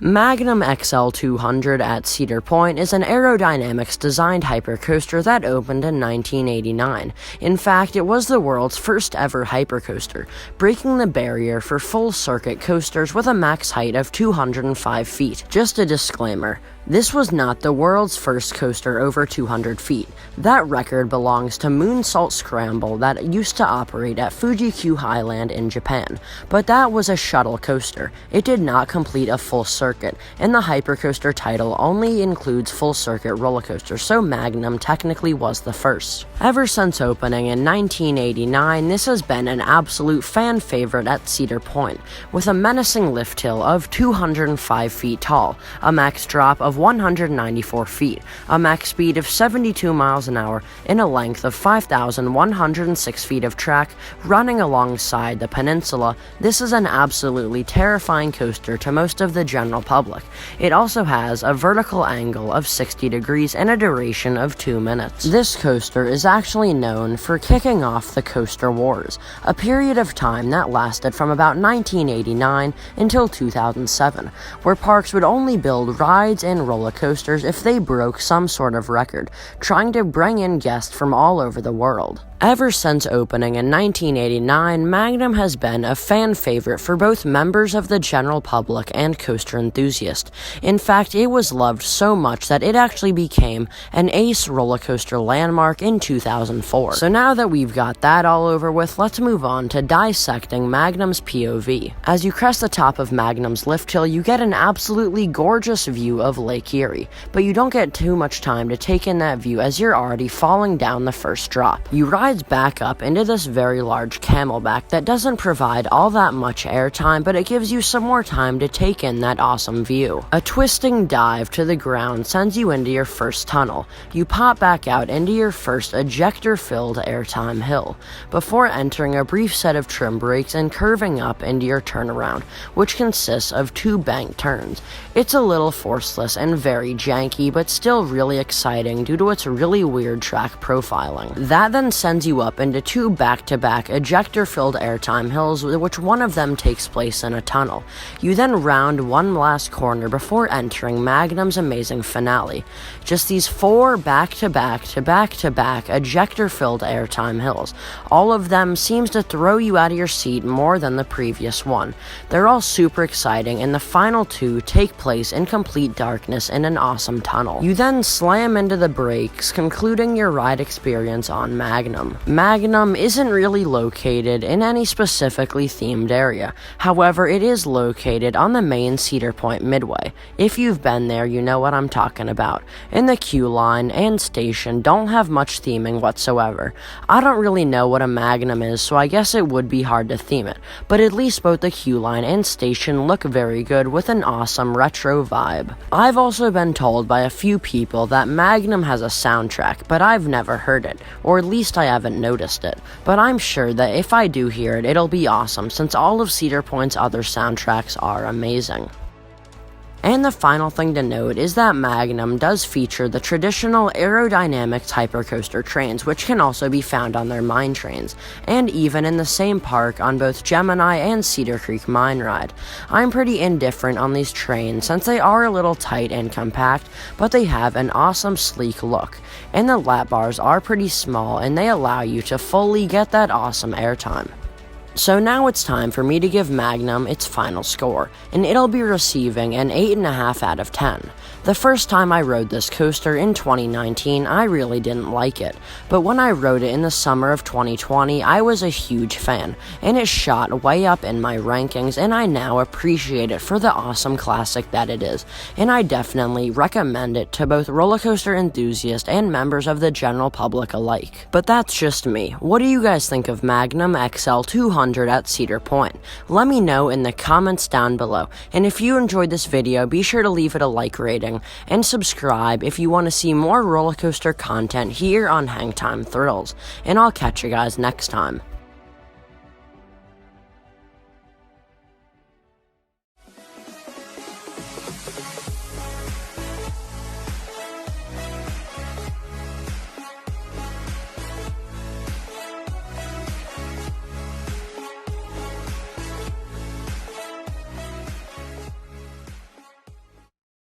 Magnum XL-200 at Cedar Point is an aerodynamics-designed hypercoaster that opened in 1989. In fact, it was the world's first ever hypercoaster, breaking the barrier for full-circuit coasters with a max height of 205 feet. Just a disclaimer, this was not the world's first coaster over 200 feet. That record belongs to Moonsault Scramble that used to operate at Fuji-Q Highland in Japan, but that was a shuttle coaster. It did not complete a full circuit, and the hypercoaster title only includes full-circuit roller coasters, so Magnum technically was the first. Ever since opening in 1989, this has been an absolute fan favorite at Cedar Point, with a menacing lift hill of 205 feet tall, a max drop of 194 feet, a max speed of 72 miles an hour, and a length of 5,106 feet of track running alongside the peninsula. This is an absolutely terrifying coaster to most of the general public. It also has a vertical angle of 60 degrees and a duration of 2 minutes. This coaster is actually known for kicking off the Coaster Wars, a period of time that lasted from about 1989 until 2007, where parks would only build rides and roller coasters if they broke some sort of record, trying to bring in guests from all over the world. Ever since opening in 1989, Magnum has been a fan favorite for both members of the general public and coaster enthusiasts. In fact, it was loved so much that it actually became an ace roller coaster landmark in 2004. So now that we've got that all over with, let's move on to dissecting Magnum's POV. As you crest the top of Magnum's lift hill, you get an absolutely gorgeous view of Lake Erie, but you don't get too much time to take in that view as you're already falling down the first drop. You ride back up into this very large camelback that doesn't provide all that much airtime, but it gives you some more time to take in that awesome view. A twisting dive to the ground sends you into your first tunnel. You pop back out into your first ejector-filled airtime hill, before entering a brief set of trim brakes and curving up into your turnaround, which consists of 2 bank turns. It's a little forceless and very janky, but still really exciting due to its really weird track profiling. That then sends you up into 2 back-to-back ejector-filled airtime hills, which one of them takes place in a tunnel. You then round one last corner before entering Magnum's amazing finale. Just these 4 back-to-back ejector-filled airtime hills. All of them seems to throw you out of your seat more than the previous one. They're all super exciting, and the final 2 take place in complete darkness in an awesome tunnel. You then slam into the brakes, concluding your ride experience on Magnum. Magnum isn't really located in any specifically themed area. However, it is located on the main Cedar Point Midway. If you've been there, you know what I'm talking about. And the queue line and station don't have much theming whatsoever. I don't really know what a Magnum is, so I guess it would be hard to theme it, but at least both the queue line and station look very good with an awesome retro vibe. I've also been told by a few people that Magnum has a soundtrack, but I've never heard it, or at least I haven't noticed it, but I'm sure that if I do hear it, it'll be awesome since all of Cedar Point's other soundtracks are amazing. And the final thing to note is that Magnum does feature the traditional aerodynamics hypercoaster trains, which can also be found on their mine trains, and even in the same park on both Gemini and Cedar Creek Mine Ride. I'm pretty indifferent on these trains since they are a little tight and compact, but they have an awesome sleek look, and the lap bars are pretty small and they allow you to fully get that awesome airtime. So now it's time for me to give Magnum its final score, and it'll be receiving an 8.5 out of 10. The first time I rode this coaster in 2019, I really didn't like it, but when I rode it in the summer of 2020, I was a huge fan, and it shot way up in my rankings, and I now appreciate it for the awesome classic that it is, and I definitely recommend it to both roller coaster enthusiasts and members of the general public alike. But that's just me. What do you guys think of Magnum XL-200 at Cedar Point? Let me know in the comments down below, and if you enjoyed this video, be sure to leave it a like rating and subscribe if you want to see more roller coaster content here on Hangtime Thrills, and I'll catch you guys next time.